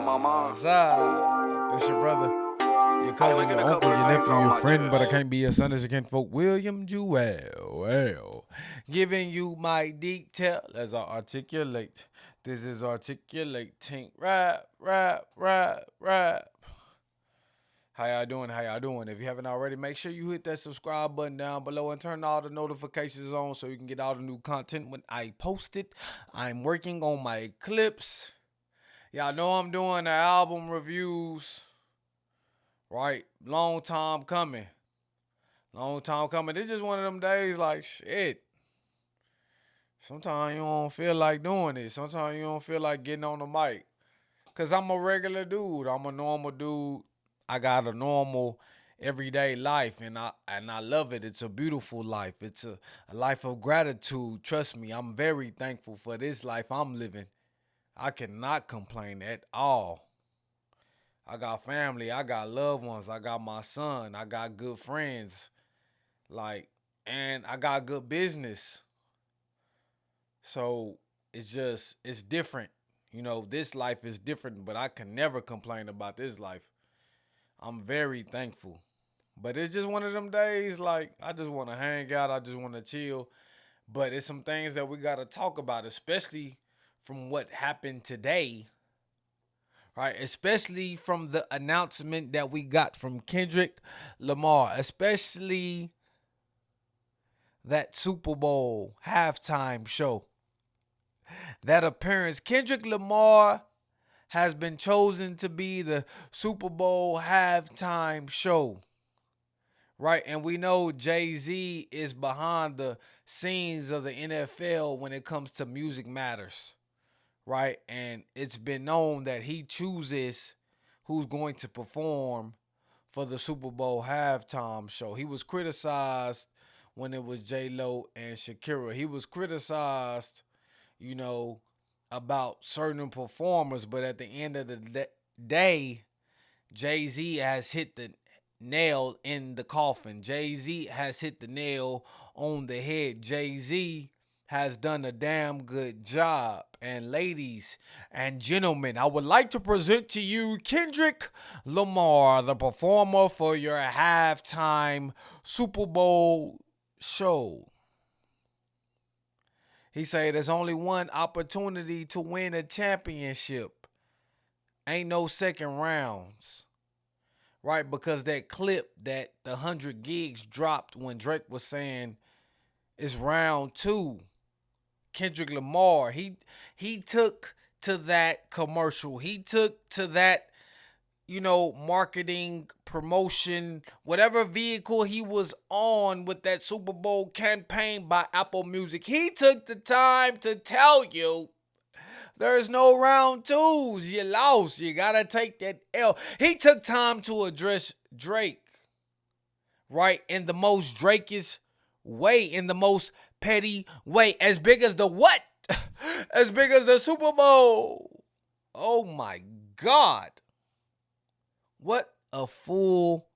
my mind. What's up? It's your brother, your cousin, your uncle, your nephew, your friend, but I can't be your son as you can folk. William Jewell. Well, giving you my detail as I articulate. This is articulating. Rap, rap, rap, rap. How y'all doing? How y'all doing? If you haven't already, make sure you hit that subscribe button down below and turn all the notifications on so you can get all the new content when I post it. I'm working on my clips. Y'all know I'm doing the album reviews, right? Long time coming. Long time coming. This is one of them days like, shit. Sometimes you don't feel like doing it. Sometimes you don't feel like getting on the mic. Because I'm a regular dude. I'm a normal dude. I got a normal everyday life and I love it. It's a beautiful life. It's a life of gratitude. Trust me, I'm very thankful for this life I'm living. I cannot complain at all. I got family, I got loved ones, I got my son, I got good friends, and I got good business. So it's different. This life is different, but I can never complain about this life. I'm very thankful. But it's just one of them days, like, I just want to hang out, I just want to chill. But it's some things that we got to talk about, especially from what happened today, right? Especially from the announcement that we got from Kendrick Lamar, especially that Super Bowl halftime show. That appearance, Kendrick Lamar has been chosen to be the Super Bowl halftime show. Right, and we know Jay-Z is behind the scenes of the NFL when it comes to music matters, right? And it's been known that he chooses who's going to perform for the Super Bowl halftime show. He was criticized when it was J-Lo and Shakira. He was criticized, you know, about certain performers, but at the end of the day, Jay-Z has hit the nail in the coffin. Jay-Z has hit the nail on the head. Jay-Z has done a damn good job. And ladies and gentlemen, I would like to present to you Kendrick Lamar, the performer for your halftime Super Bowl show. He said there's only one opportunity to win a championship. Ain't no second rounds. Right, because that clip that the 100 gigs dropped when Drake was saying it's round two. Kendrick Lamar, he took to that commercial. He took to that, marketing, promotion, whatever vehicle he was on with that Super Bowl campaign by Apple Music. He took the time to tell you there's no round twos. You lost. You got to take that L. He took time to address Drake, right? In the most Drakish way, in the most petty way. As big as the what? As big as the Super Bowl. Oh my God. What a full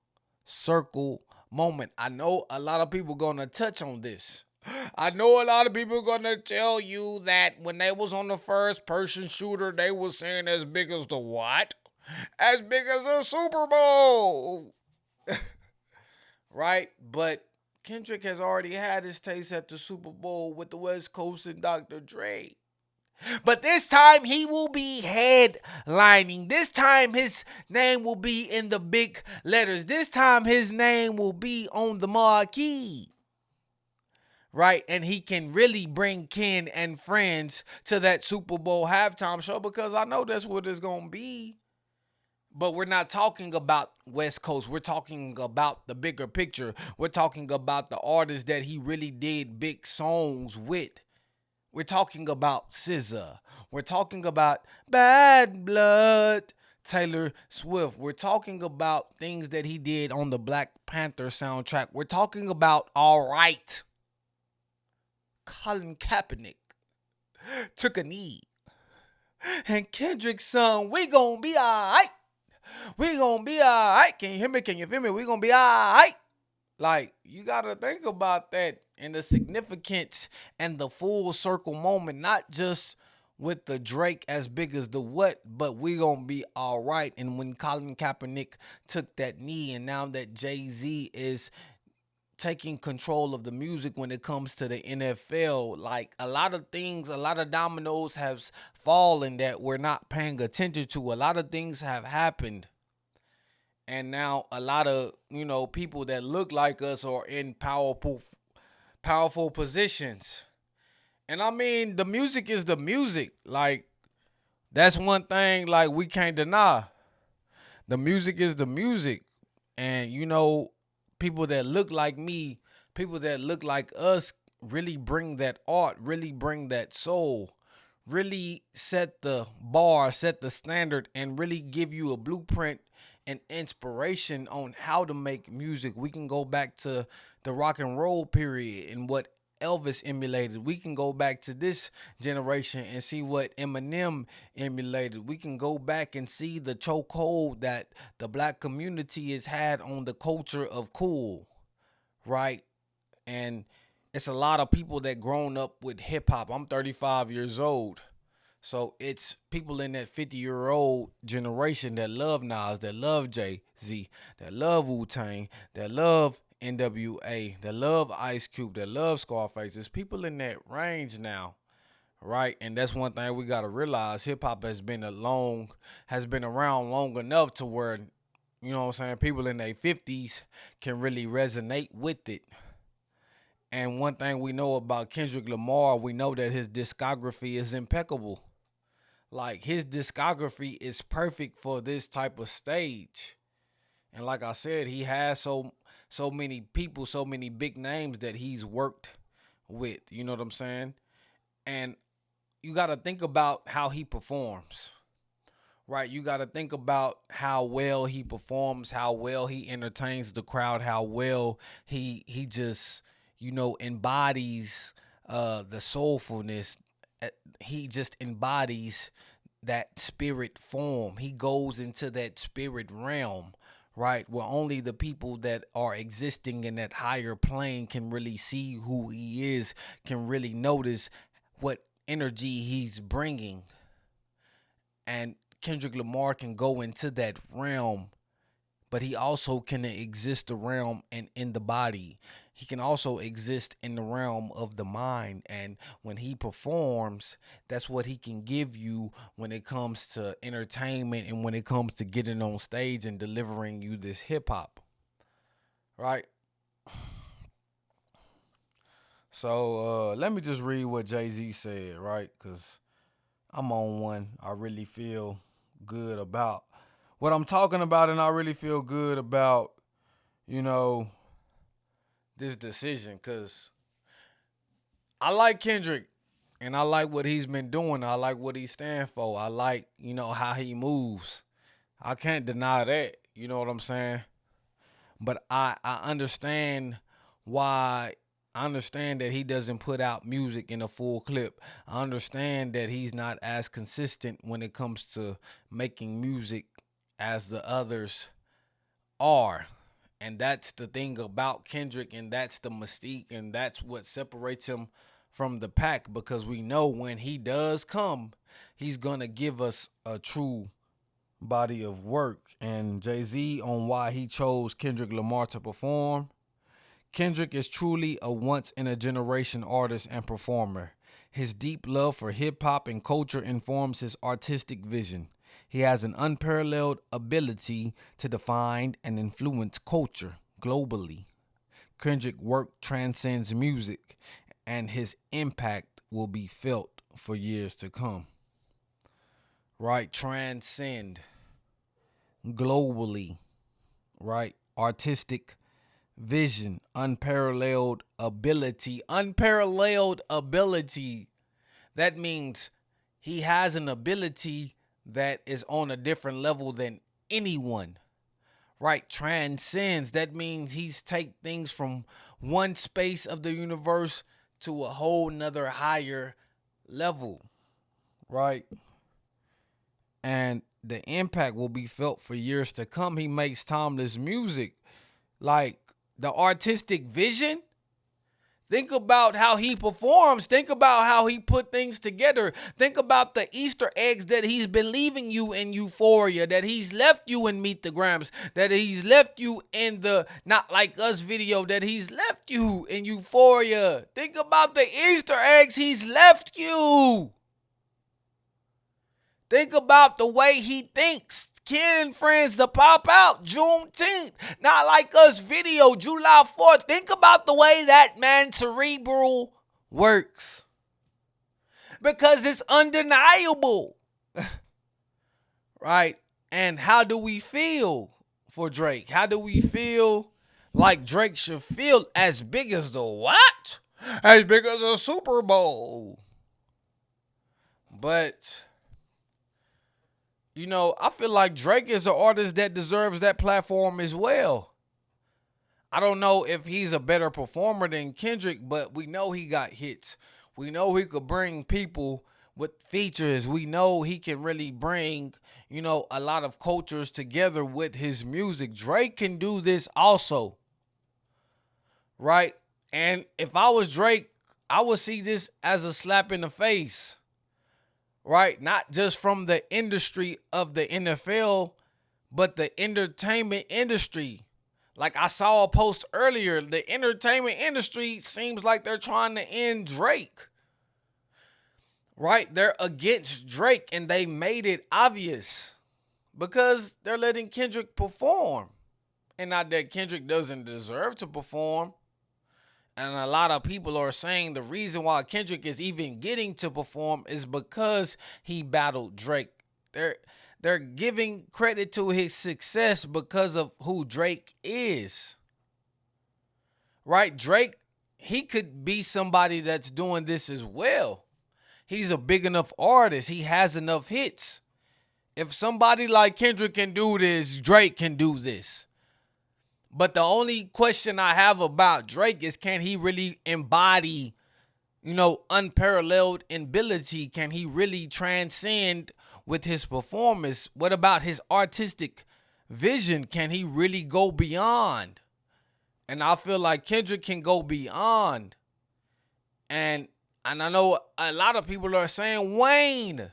circle moment. I know a lot of people going to touch on this. I know a lot of people gonna tell you that when they was on the first person shooter, they was saying as big as the what? As big as the Super Bowl. Right? But Kendrick has already had his taste at the Super Bowl with the West Coast and Dr. Dre. But this time he will be headlining. This time his name will be in the big letters. This time his name will be on the marquee. Right, and he can really bring kin and friends to that Super Bowl halftime show because I know that's what it's going to be. But we're not talking about West Coast. We're talking about the bigger picture. We're talking about the artists that he really did big songs with. We're talking about SZA. We're talking about Bad Blood, Taylor Swift. We're talking about things that he did on the Black Panther soundtrack. We're talking about All Right. Colin Kaepernick took a knee. And Kendrick's son, we gonna be alright. We gonna be alright. Can you hear me? Can you feel me? We gonna be alright. Like, you gotta think about that and the significance and the full circle moment, not just with the Drake as big as the what, but we gonna be all right. And when Colin Kaepernick took that knee, and now that Jay-Z is taking control of the music when it comes to the NFL, like a lot of things, a lot of dominoes have fallen that we're not paying attention to. A lot of things have happened. And now a lot of, people that look like us are in powerful positions. And I mean, the music is the music. Like, that's one thing like we can't deny. The music is the music. And people that look like me, people that look like us really bring that art, really bring that soul, really set the bar, set the standard, and really give you a blueprint and inspiration on how to make music. We can go back to the rock and roll period and what Elvis emulated. We can go back to this generation and see what Eminem emulated. We can go back and see the chokehold that the black community has had on the culture of cool, right? And it's a lot of people that grown up with hip hop. I'm 35 years old. So it's people in that 50-year-old generation that love Nas, that love Jay-Z, that love Wu-Tang, that love NWA, that love Ice Cube, that love Scarface. It's people in that range now, right? And that's one thing we gotta realize. Hip hop has been around long enough to where, people in their 50s can really resonate with it. And one thing we know about Kendrick Lamar, we know that his discography is impeccable. Like, his discography is perfect for this type of stage. And like I said, he has so many people, so many big names that he's worked with. You know what I'm saying? And you got to think about how he performs. Right? You got to think about how well he performs, how well he entertains the crowd, how well he just, embodies the soulfulness. He just embodies that spirit form. He goes into that spirit realm, right? Where only the people that are existing in that higher plane can really see who he is, can really notice what energy he's bringing. And Kendrick Lamar can go into that realm, but he also can exist the realm and in the body. He can also exist in the realm of the mind. And when he performs, that's what he can give you when it comes to entertainment and when it comes to getting on stage and delivering you this hip hop. Right? So let me just read what Jay-Z said, right? Because I'm on one I really feel good about. What I'm talking about, and I really feel good about, you know, this decision, because I like Kendrick and I like what he's been doing. I like what he stands for. I like, how he moves. I can't deny that. You know what I'm saying? But I understand why. I understand that he doesn't put out music in a full clip. I understand that he's not as consistent when it comes to making music as the others are. And that's the thing about Kendrick, and that's the mystique, and that's what separates him from the pack, because we know when he does come, he's going to give us a true body of work. And Jay-Z on why he chose Kendrick Lamar to perform. Kendrick is truly a once-in-a-generation artist and performer. His deep love for hip-hop and culture informs his artistic vision. He has an unparalleled ability to define and influence culture globally. Kendrick's work transcends music, and his impact will be felt for years to come. Right? Transcend globally. Right? Artistic vision, unparalleled ability. Unparalleled ability. That means he has an ability that is on a different level than anyone. Right? Transcends. That means he's take things from one space of the universe to a whole nother higher level. Right? And the impact will be felt for years to come. He makes timeless music. Like, the artistic vision, Think about how he performs. Think about how he put things together. Think about the Easter eggs that he's been leaving you in Euphoria, that he's left you in Meet the Grams, that he's left you in the Not Like Us video, that he's left you in Euphoria. Think about the Easter eggs he's left you. Think about the way he thinks. Ken and Friends to pop out Juneteenth. Not Like Us video July 4th. Think about the way that man cerebral works. Because it's undeniable. Right? And how do we feel for Drake? How do we feel like Drake should feel as big as the what? As big as a Super Bowl. But I feel like Drake is an artist that deserves that platform as well. I don't know if he's a better performer than Kendrick, but we know he got hits. We know he could bring people with features. We know he can really bring, a lot of cultures together with his music. Drake can do this also. Right? And if I was Drake, I would see this as a slap in the face. Right? Not just from the industry of the NFL, but the entertainment industry. Like I saw a post earlier, the entertainment industry seems like they're trying to end Drake. Right? They're against Drake and they made it obvious because they're letting Kendrick perform. And not that Kendrick doesn't deserve to perform. And a lot of people are saying the reason why Kendrick is even getting to perform is because he battled Drake. They're giving credit to his success because of who Drake is. Right? Drake, he could be somebody that's doing this as well. He's a big enough artist. He has enough hits. If somebody like Kendrick can do this, Drake can do this. But the only question I have about Drake is, can he really embody, unparalleled ability? Can he really transcend with his performance? What about his artistic vision? Can he really go beyond? And I feel like Kendrick can go beyond. And I know a lot of people are saying Wayne.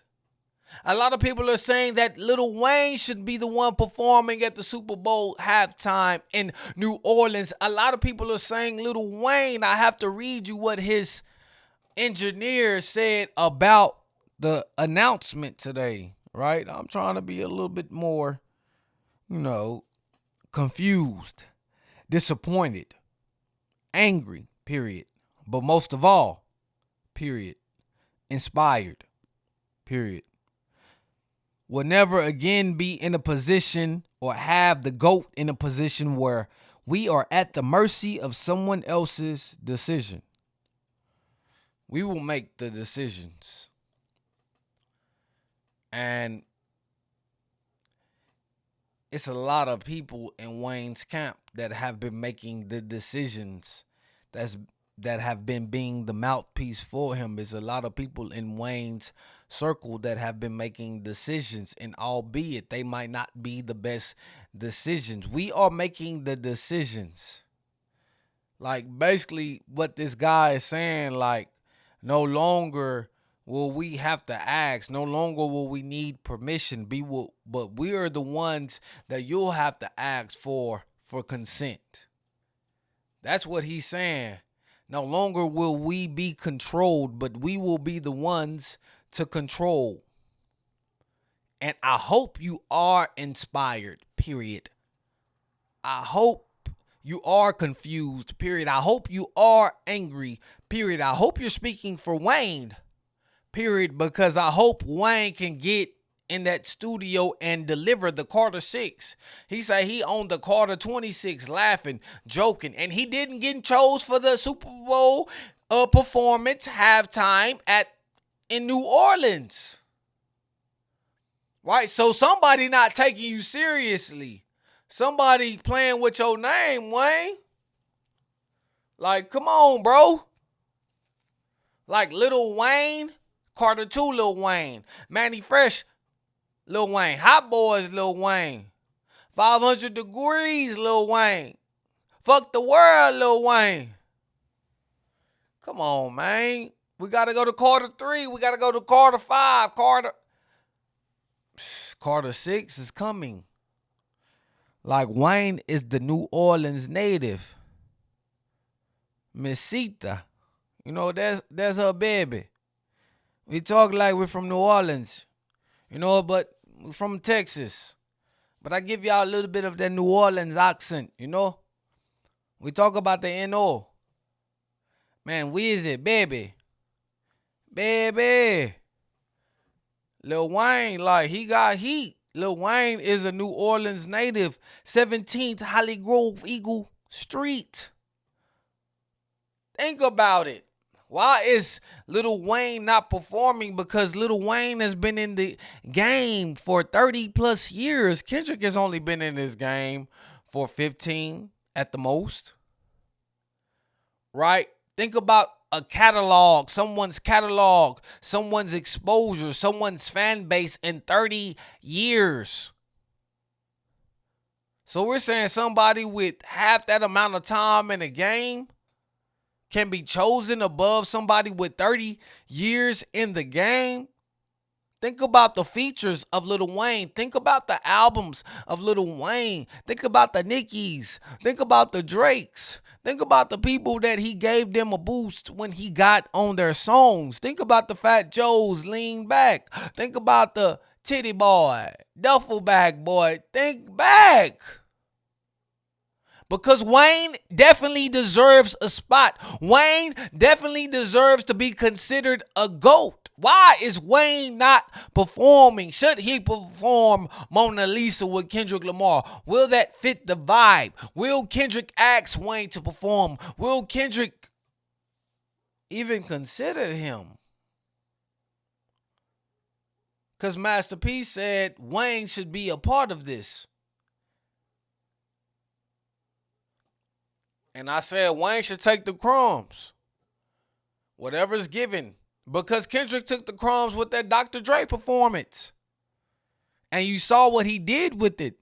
A lot of people are saying that Lil Wayne should be the one performing at the Super Bowl halftime in New Orleans. A lot of people are saying Lil Wayne. I have to read you what his engineer said about the announcement today, right? I'm trying to be a little bit more, confused, disappointed, angry, period. But most of all, period, inspired, period. Will never again be in a position or have the GOAT in a position where we are at the mercy of someone else's decision. We will make the decisions. And it's a lot of people in Wayne's camp that have been making the decisions that have been being the mouthpiece for him. There's a lot of people in Wayne's circle that have been making decisions, and albeit they might not be the best decisions, we are making the decisions. Like basically what this guy is saying, like no longer will we have to ask, no longer will we need permission, but we are the ones that you'll have to ask for consent. That's what he's saying. No longer will we be controlled, but we will be the ones to control. And I hope you are inspired, period. I hope you are confused, period. I hope you are angry, period. I hope you're speaking for Wayne, period, because I hope Wayne can get in that studio and deliver the Carter 6. He said he owned the Carter 26, laughing, joking, and he didn't get chose for the Super Bowl performance halftime in New Orleans. Right? So somebody not taking you seriously. Somebody playing with your name, Wayne. Like, come on, bro. Like Lil Wayne, Carter 2 Lil Wayne, Manny Fresh Lil Wayne, Hot Boys Lil Wayne, 500 Degrees Lil Wayne, Fuck the World Lil Wayne. Come on, man. We got to go to quarter 3. We got to go to quarter 5. Quarter 6 is coming. Like Wayne is the New Orleans native. Mesita. You know, that's her baby. We talk like we're from New Orleans. You know, but we're from Texas. But I give y'all a little bit of that New Orleans accent, you know? We talk about the N-O. Man, Weezy, baby. Baby. Lil Wayne, like, he got heat. Lil Wayne is a New Orleans native. 17th Holly Grove Eagle Street. Think about it. Why is Lil Wayne not performing? Because Lil Wayne has been in the game for 30 plus years. Kendrick has only been in this game for 15 at the most. Right? Think about a catalog, someone's exposure, someone's fan base in 30 years. So we're saying somebody with half that amount of time in a game can be chosen above somebody with 30 years in the game. Think about the features of Lil Wayne. Think about the albums of Lil Wayne. Think about the Nickies. Think about the Drakes. Think about the people that he gave them a boost when he got on their songs. Think about the Fat Joes, Lean Back. Think about the Titty Boy, Duffel Bag Boy. Think back. Because Wayne definitely deserves a spot. Wayne definitely deserves to be considered a GOAT. Why is Wayne not performing? Should he perform Mona Lisa with Kendrick Lamar? Will that fit the vibe? Will Kendrick ask Wayne to perform? Will Kendrick even consider him? Because Master P said Wayne should be a part of this. And I said Wayne should take the crumbs. Whatever's given. Because Kendrick took the crumbs with that Dr. Dre performance. And you saw what he did with it.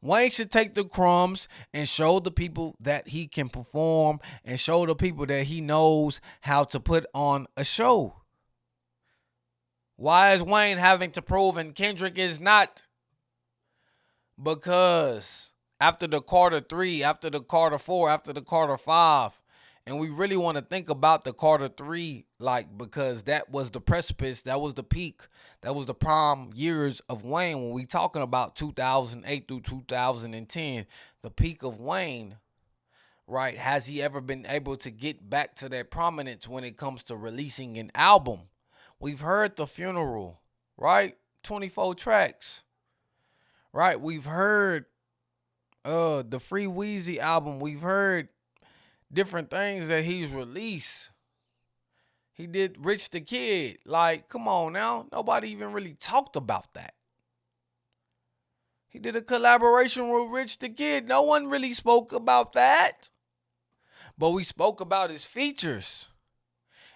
Wayne should take the crumbs and show the people that he can perform and show the people that he knows how to put on a show. Why is Wayne having to prove and Kendrick is not? Because after the quarter 3, after the quarter 4, after the quarter 5, and we really want to think about the quarter 3, like, because that was the precipice, that was the peak, that was the prime years of Wayne. When we talking about 2008 through 2010, the peak of Wayne, right? Has he ever been able to get back to that prominence when it comes to releasing an album? We've heard The Funeral, right? 24 tracks, right? We've heard the Free Weezy album. We've heard different things that he's released. He did Rich the Kid. Like, come on now. Nobody even really talked about that. He did a collaboration with Rich the Kid. No one really spoke about that. But we spoke about his features.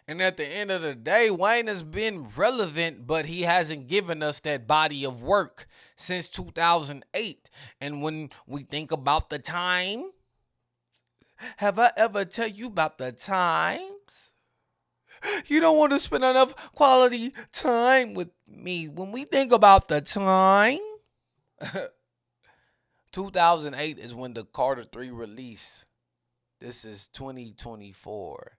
And at the end of the day, Wayne has been relevant, but he hasn't given us that body of work since 2008. And when we think about the time, have I ever tell you about the times? You don't want to spend enough quality time with me. When we think about the time, 2008 is when the Carter 3 released. This is 2024.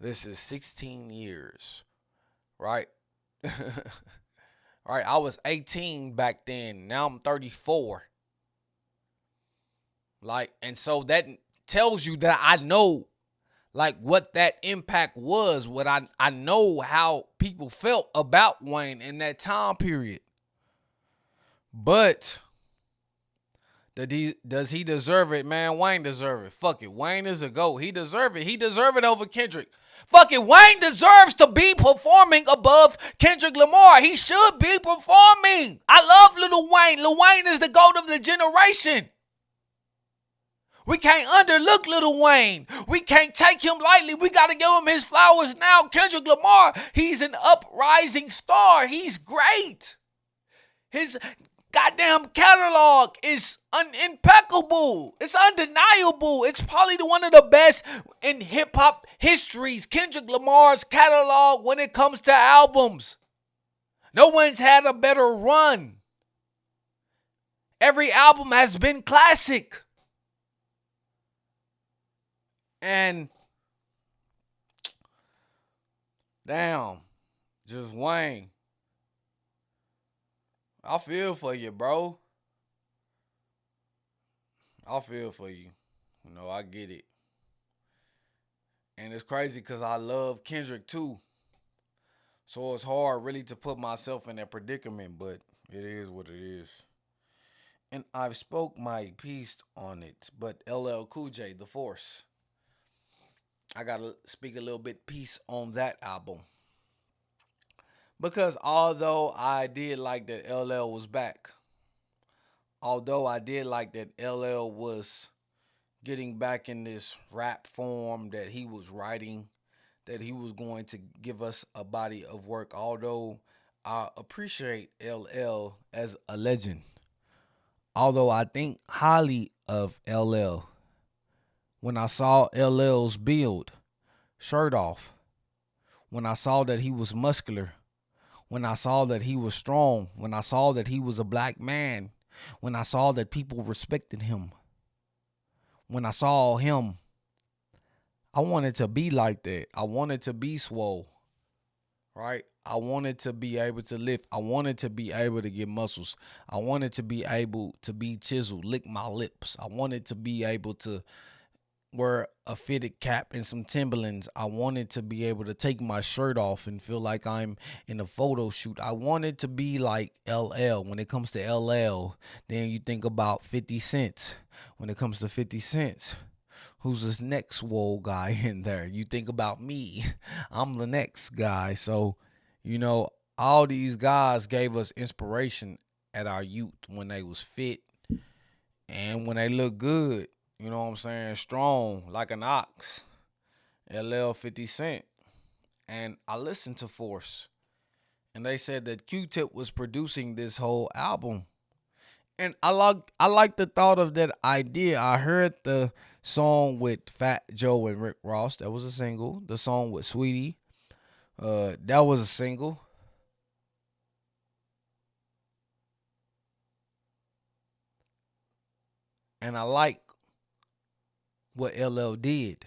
This is 16 years, right? Right, I was 18 back then. Now I'm 34. Like, and so that tells you that I know, like, what that impact was. What I know how people felt about Wayne in that time period. But does he deserve it, man? Wayne deserve it. Fuck it. Wayne is a GOAT. He deserve it. He deserve it over Kendrick. Fuck it. Wayne deserves to be performing above Kendrick Lamar. He should be performing. I love Lil Wayne. Lil Wayne is the GOAT of the generation. We can't underlook Lil Wayne. We can't take him lightly. We got to give him his flowers now. Kendrick Lamar, he's an uprising star. He's great. goddamn catalog is impeccable. It's undeniable. It's probably one of the best in hip hop histories. Kendrick Lamar's catalog when it comes to albums. No one's had a better run. Every album has been classic. And damn, just Wayne. I feel for you, bro. I feel for you. You know, I get it. And it's crazy because I love Kendrick too. So it's hard really to put myself in that predicament, but it is what it is. And I've spoke my piece on it, but LL Cool J, The Force. I gotta speak a little bit piece on that album. Because although I did like that LL was back, although I did like that LL was getting back in this rap form that he was writing, that he was going to give us a body of work, although I appreciate LL as a legend. Although I think highly of LL. When I saw LL's build, shirt off, when I saw that he was muscular, when I saw that he was strong, when I saw that he was a black man, when I saw that people respected him, when I saw him, I wanted to be like that. I wanted to be swole, right? I wanted to be able to lift. I wanted to be able to get muscles. I wanted to be able to be chiseled, lick my lips. I wanted to be able to wear a fitted cap and some Timberlands. I wanted to be able to take my shirt off and feel like I'm in a photo shoot. I wanted to be like LL. When it comes to LL, then you think about 50 Cent. When it comes to 50 Cent, who's this next swole guy in there? You think about me. I'm the next guy. So, you know, all these guys gave us inspiration at our youth when they was fit and when they look good. You know what I'm saying? Strong like an ox. LL 50 Cent. And I listened to Force. And they said that Q-Tip was producing this whole album. And I like the thought of that idea. I heard the song with Fat Joe and Rick Ross. That was a single. The song with Sweetie. That was a single. And I like what LL did.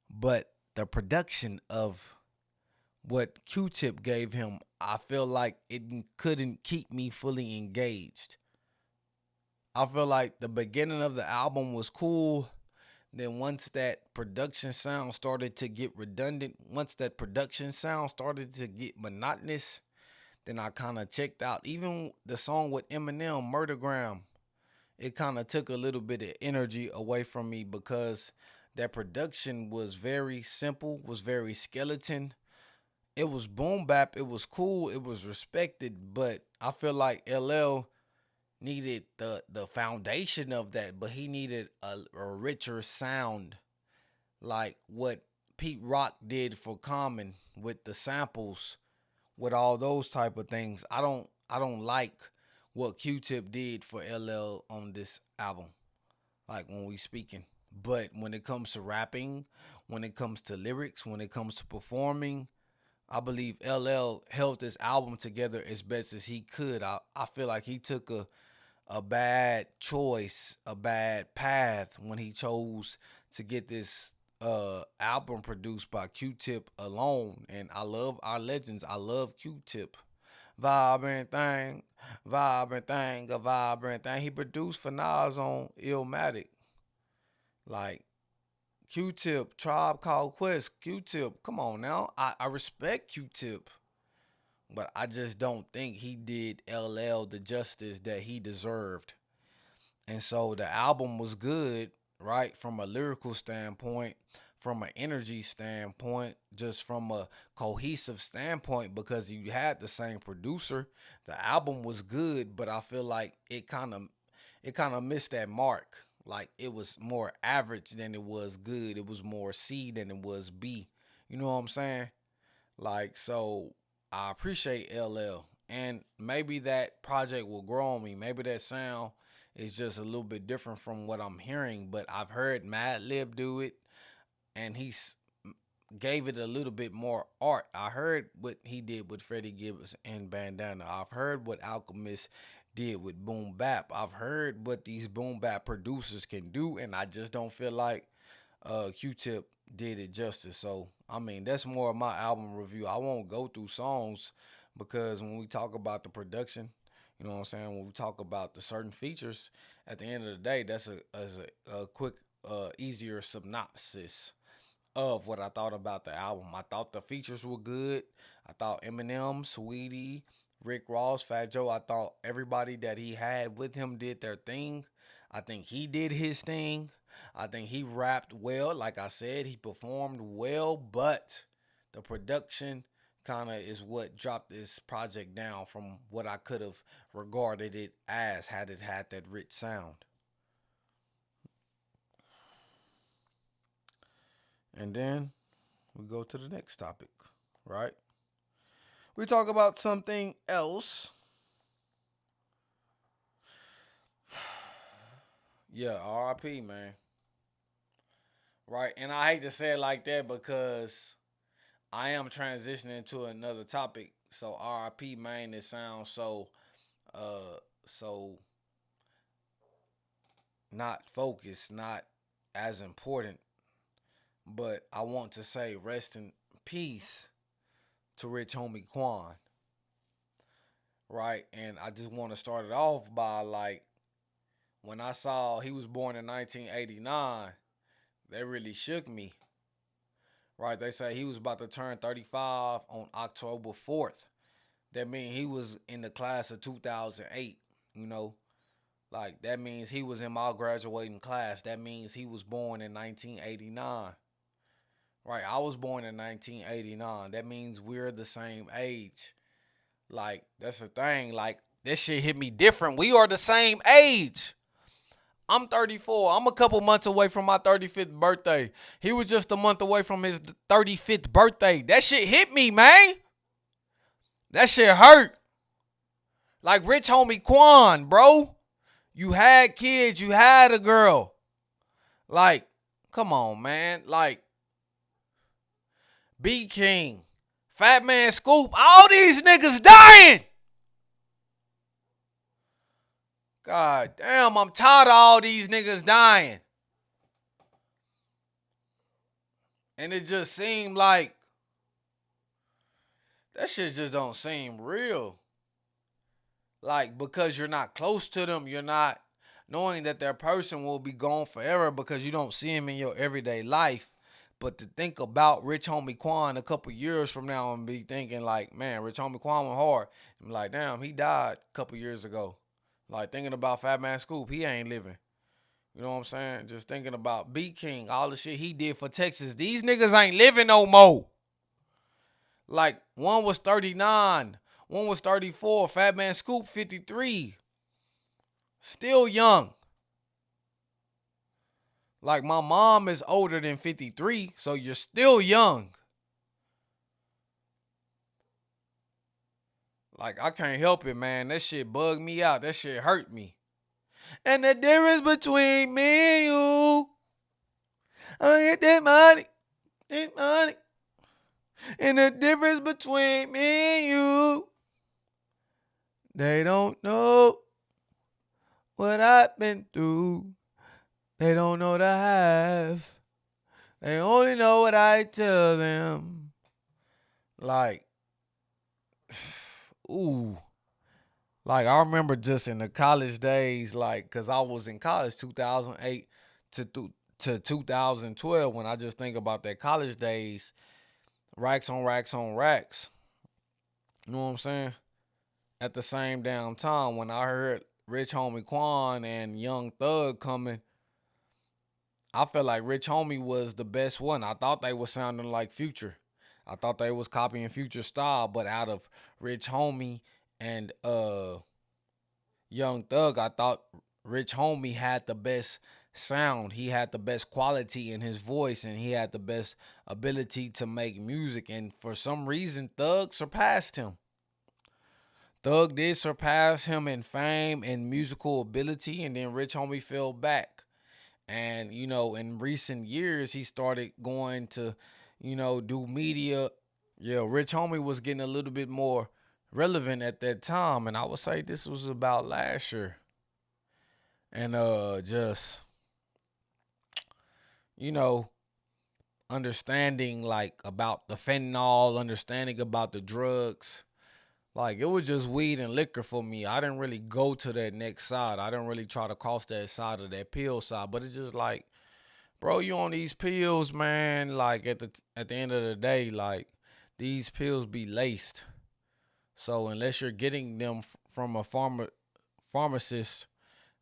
But the production of what Q-Tip gave him, I feel like it couldn't keep me fully engaged. I feel like the beginning of the album was cool. Then once that production sound started to get redundant, once that production sound started to get monotonous, then I kind of checked out. Even the song with Eminem, Murdergram, it kind of took a little bit of energy away from me because that production was very simple, was very skeleton. It was boom bap, it was cool, it was respected, but I feel like LL needed the foundation of that, but he needed a richer sound like what Pete Rock did for Common with the samples, with all those type of things. I don't like what Q-Tip did for LL on this album. Like when we speaking. But when it comes to rapping, when it comes to lyrics, when it comes to performing, I believe LL held this album together as best as he could. I feel like he took a bad choice, a bad path when he chose to get this album produced by Q-Tip alone. And I love our legends. I love Q-Tip. Vibrant thing, vibrant thing, a vibrant thing. He produced for Nas on Illmatic. Like Q-Tip, Tribe Called Quest, Q-Tip. Come on now. I respect Q-Tip. But I just don't think he did LL the justice that he deserved. And so the album was good, right? From a lyrical standpoint, from an energy standpoint, just from a cohesive standpoint, because you had the same producer. The album was good, but I feel like it kind of missed that mark. Like it was more average than it was good. It was more C than it was B. You know what I'm saying? Like so I appreciate LL. and maybe that project will grow on me. Maybe that sound is just a little bit different from what I'm hearing, but I've heard Madlib do it, and gave it a little bit more art. I heard what he did with Freddie Gibbs and Bandana. I've heard what Alchemist did with Boom Bap. I've heard what these Boom Bap producers can do, and I just don't feel like Q-Tip did it justice. So I mean, that's more of my album review. I won't go through songs because when we talk about the production, you know what I'm saying. When we talk about the certain features, at the end of the day, that's a quick, easier synopsis of what I thought about the album. I thought the features were good. I thought Eminem, Sweetie, Rick Ross, Fat Joe, I thought everybody that he had with him did their thing. I think he did his thing. I think he rapped well. Like I said, he performed well, but the production kind of is what dropped this project down from what I could have regarded it as had it had that rich sound. And then we go to the next topic, right? We talk about something else. Yeah, RIP, man. Right. And I hate to say it like that because I am transitioning to another topic. So RIP, man, it sounds so not focused, not as important. But I want to say rest in peace to Rich Homie Quan. Right. And I just want to start it off by like when I saw he was born in 1989, that really shook me. Right, they say he was about to turn 35 on October 4th. That means he was in the class of 2008, you know? Like, that means he was in my graduating class. That means he was born in 1989. Right, I was born in 1989. That means we're the same age. Like, that's the thing. Like, this shit hit me different. We are the same age. I'm 34. I'm a couple months away from my 35th birthday. He was just a month away from his 35th birthday. That shit hit me, man. That shit hurt. Like Rich Homie Quan, bro. You had kids. You had a girl. Like, come on, man. Like, B King, Fat Man Scoop, all these niggas dying. God damn, I'm tired of all these niggas dying. And it just seemed like that shit just don't seem real. Like, because you're not close to them, you're not knowing that their person will be gone forever because you don't see him in your everyday life. But to think about Rich Homie Quan a couple years from now and be thinking like, man, Rich Homie Quan went hard. I'm like, damn, he died a couple years ago. Like thinking about Fat Man Scoop, he ain't living. You know what I'm saying? Just thinking about B King, all the shit he did for Texas. These niggas ain't living no more. Like one was 39, one was 34. Fat Man Scoop 53. Still young. Like my mom is older than 53, so you're still young. Like I can't help it, man. That shit bugged me out. That shit hurt me. And the difference between me and you, I get that money, that money. And the difference between me and you, they don't know what I've been through. They don't know the half. They only know what I tell them. Like, ooh. Like, I remember just in the college days, like, because I was in college 2008 to 2012. When I just think about that college days, racks on racks on racks. You know what I'm saying? At the same damn time, when I heard Rich Homie Quan and Young Thug coming, I felt like Rich Homie was the best one. I thought they was sounding like Future. I thought they was copying Future style, but out of Rich Homie and Young Thug, I thought Rich Homie had the best sound. He had the best quality in his voice, and he had the best ability to make music. And for some reason, Thug surpassed him. Thug did surpass him in fame and musical ability, and then Rich Homie fell back. And in recent years, he started going to, do media. Yeah, Rich Homie was getting a little bit more relevant at that time, and I would say this was about last year. And just you know, understanding like about the fentanyl, understanding about the drugs. Like it was just weed and liquor for me. I didn't really go to that next side. I didn't really try to cross that side of that pill side. But it's just like, bro, you on these pills, man. Like at the end of the day, like these pills be laced. So unless you're getting them from a pharmacist,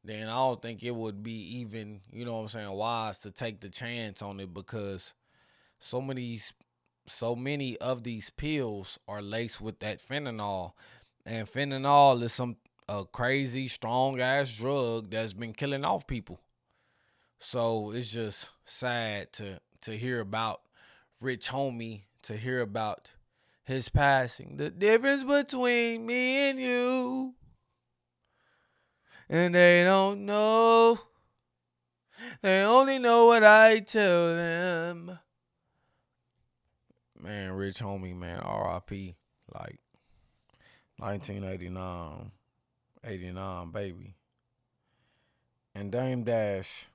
then I don't think it would be even, what I'm saying, wise to take the chance on it because so many so many of these pills are laced with that fentanyl, and fentanyl is some a crazy strong ass drug that's been killing off people. So it's just sad to hear about Rich Homie, to hear about his passing. The difference between me and you, and they don't know. They only know what I tell them. Man, Rich Homie, man, R.I.P. Like 1989, 89, baby. And Dame Dash,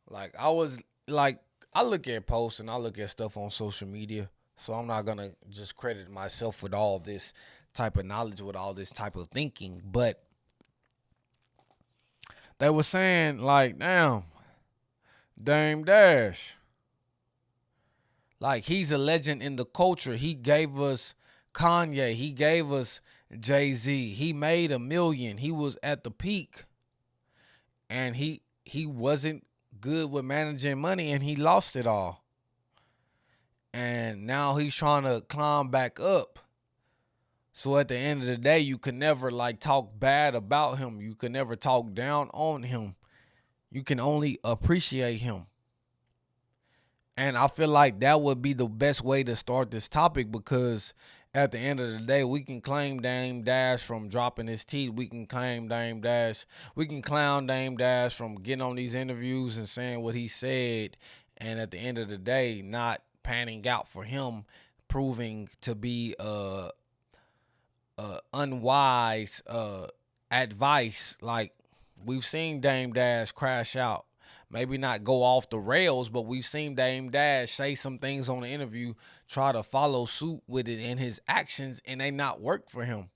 like I was like I look at posts and I look at stuff on social media, so I'm not gonna just credit myself with all this type of knowledge, with all this type of thinking. But they were saying like, damn, Dame Dash, like he's a legend in the culture. He gave us Kanye. He gave us Jay-Z. He made 1 million. He was at the peak, and he wasn't good with managing money, and he lost it all. And now he's trying to climb back up. So at the end of the day, you can never like talk bad about him. You can never talk down on him. You can only appreciate him. And I feel like that would be the best way to start this topic because at the end of the day, we can claim Dame Dash from dropping his teeth. We can claim Dame Dash. We can clown Dame Dash from getting on these interviews and saying what he said. And at the end of the day, not panning out for him, proving to be unwise advice. Like we've seen Dame Dash crash out. Maybe not go off the rails, but we've seen Dame Dash say some things on the interview, try to follow suit with it in his actions, and they not work for him.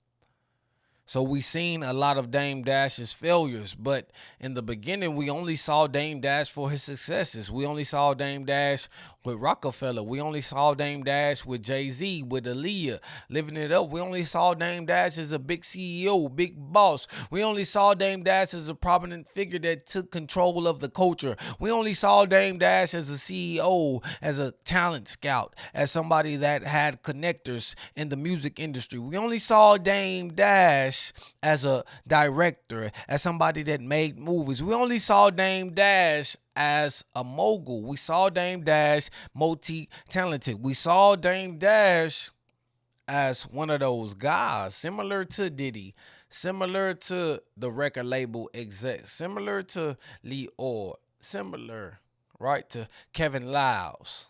So we seen a lot of Dame Dash's failures, but in the beginning, we only saw Dame Dash for his successes. We only saw Dame Dash with Rockefeller. We only saw Dame Dash with Jay-Z, with Aaliyah, living it up. We only saw Dame Dash as a big CEO, big boss. We only saw Dame Dash as a prominent figure that took control of the culture. We only saw Dame Dash as a CEO, as a talent scout, as somebody that had connectors in the music industry. We only saw Dame Dash as a director, as somebody that made movies. We only saw Dame Dash as a mogul. We saw Dame Dash multi-talented. We saw Dame Dash as one of those guys, similar to Diddy, similar to the record label exec, similar to Lee Orr, similar, right, to Kevin Liles,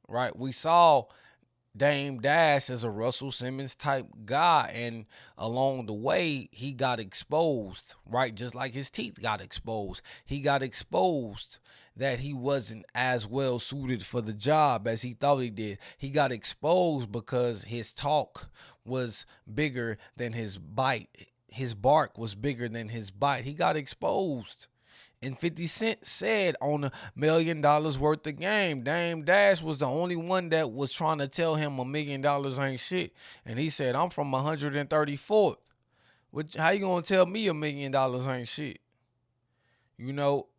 right? We saw Dame Dash as a Russell Simmons type guy, and along the way, he got exposed, right? Just like his teeth got exposed. He got exposed that he wasn't as well suited for the job as he thought he did. He got exposed because his talk was bigger than his bite. His bark was bigger than his bite. He got exposed. And 50 Cent said on $1 million worth of game, Dame Dash was the only one that was trying to tell him $1 million ain't shit. And he said, I'm from 134th. How you gonna tell me $1 million ain't shit?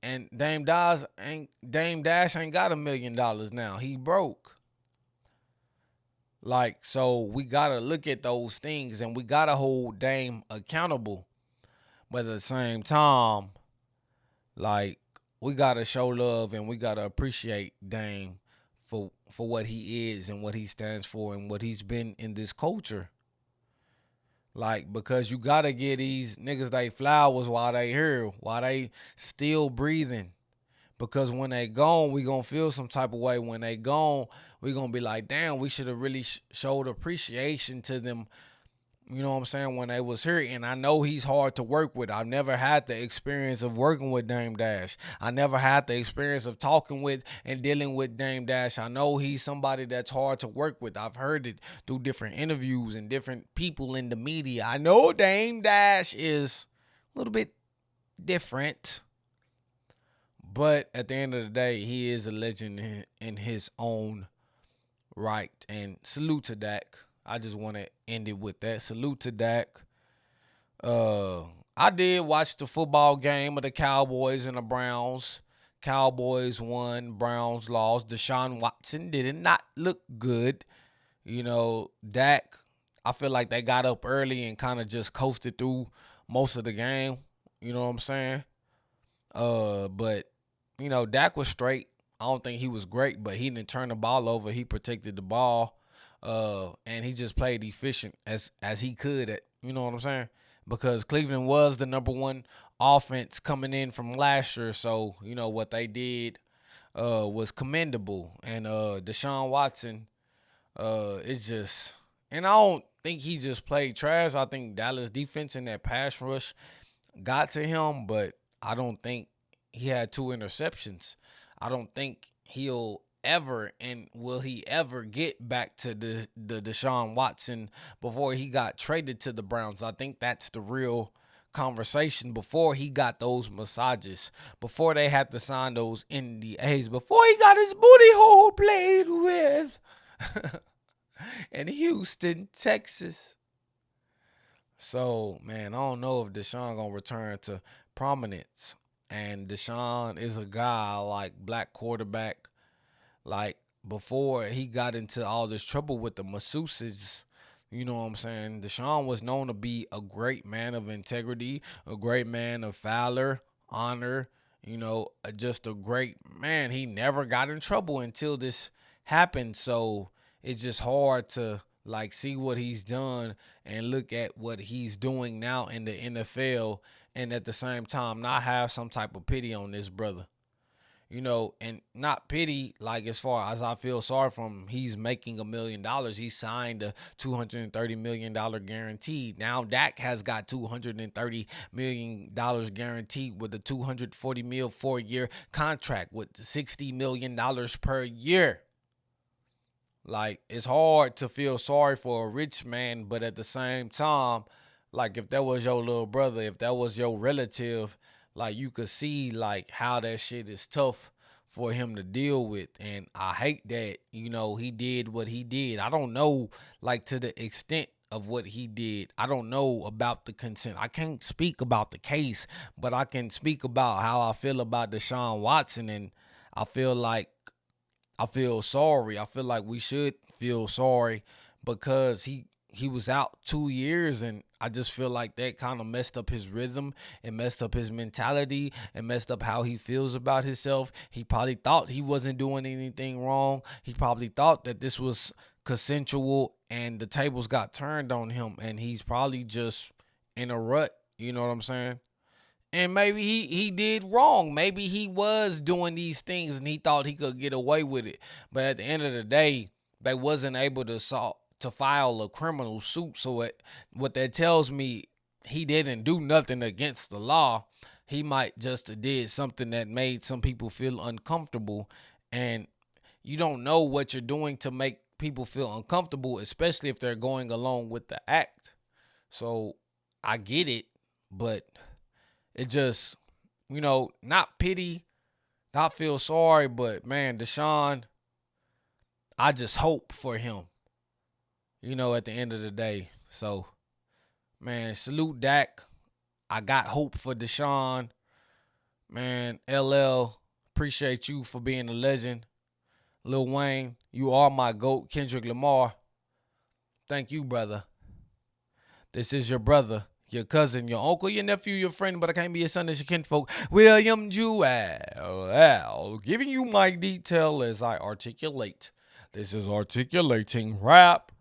And Dame Dash ain't got $1 million now. He broke. Like, so we gotta look at those things and we gotta hold Dame accountable. But at the same time, like we gotta show love and we gotta appreciate Dame for what he is and what he stands for and what he's been in this culture. Like, because you gotta give these niggas they flowers while they here, while they still breathing. Because when they gone, we gonna feel some type of way. When they gone, we gonna be like, damn, we should have really showed appreciation to them. You know what I'm saying? When they was here, and I know he's hard to work with. I've never had the experience of working with Dame Dash. I never had the experience of talking with and dealing with Dame Dash. I know he's somebody that's hard to work with. I've heard it through different interviews and different people in the media. I know Dame Dash is a little bit different, but at the end of the day, he is a legend in his own right. And salute to Dak. I just want to end it with that. Salute to Dak. Uh, I did watch the football game of the Cowboys and the Browns. Cowboys won, Browns lost. Deshaun Watson did not look good. You know, Dak, I feel like they got up early and kind of just coasted through most of the game. You know what I'm saying? But you know, Dak was straight. I don't think he was great, but he didn't turn the ball over. He protected the ball. And he just played efficient as he could at, you know what I'm saying? Because Cleveland was the number one offense coming in from last year. So, you know, what they did was commendable. And Deshaun Watson, it's just, and I don't think he just played trash. I think Dallas defense in that pass rush got to him, but I don't think he had two interceptions. I don't think he'll ever, and will he ever get back to the Deshaun Watson before he got traded to the Browns. I think that's the real conversation. Before he got those massages, before they had to sign those NDAs, before he got his booty hole played with in Houston, Texas. So, man, I don't know if Deshaun gonna return to prominence. And Deshaun is a guy like black quarterback. Like before he got into all this trouble with the masseuses, you know what I'm saying? Deshaun was known to be a great man of integrity, a great man of valor, honor, just a great man. He never got in trouble until this happened. So it's just hard to like see what he's done and look at what he's doing now in the NFL and at the same time not have some type of pity on this brother. And not pity, like as far as I feel sorry for him, he's making $1 million. He signed a $230 million guaranteed. Now Dak has got $230 million guaranteed with a $240 million 4-year contract with $60 million per year. Like, it's hard to feel sorry for a rich man, but at the same time, like if that was your little brother, if that was your relative, like you could see like how that shit is tough for him to deal with. And I hate that, he did what he did. I don't know like to the extent of what he did. I don't know about the consent. I can't speak about the case, but I can speak about how I feel about Deshaun Watson. And I feel sorry. I feel like we should feel sorry because he was out 2 years, and I just feel like that kind of messed up his rhythm and messed up his mentality and messed up how he feels about himself. He probably thought he wasn't doing anything wrong. He probably thought that this was consensual and the tables got turned on him, and he's probably just in a rut. You know what I'm saying? And maybe he did wrong. Maybe he was doing these things and he thought he could get away with it. But at the end of the day, they wasn't able to file a criminal suit. So what that tells me, he didn't do nothing against the law. He might just have did something that made some people feel uncomfortable. And you don't know what you're doing to make people feel uncomfortable, especially if they're going along with the act. So I get it, but it just, not pity, not feel sorry, but man, Deshaun, I just hope for him, at the end of the day. So, man, salute Dak. I got hope for Deshaun. Man, LL, appreciate you for being a legend. Lil Wayne, you are my GOAT. Kendrick Lamar, thank you, brother. This is your brother, your cousin, your uncle, your nephew, your friend, but I can't be your son, it's your kinfolk, William Jewell, giving you my detail as I articulate. This is articulating rap.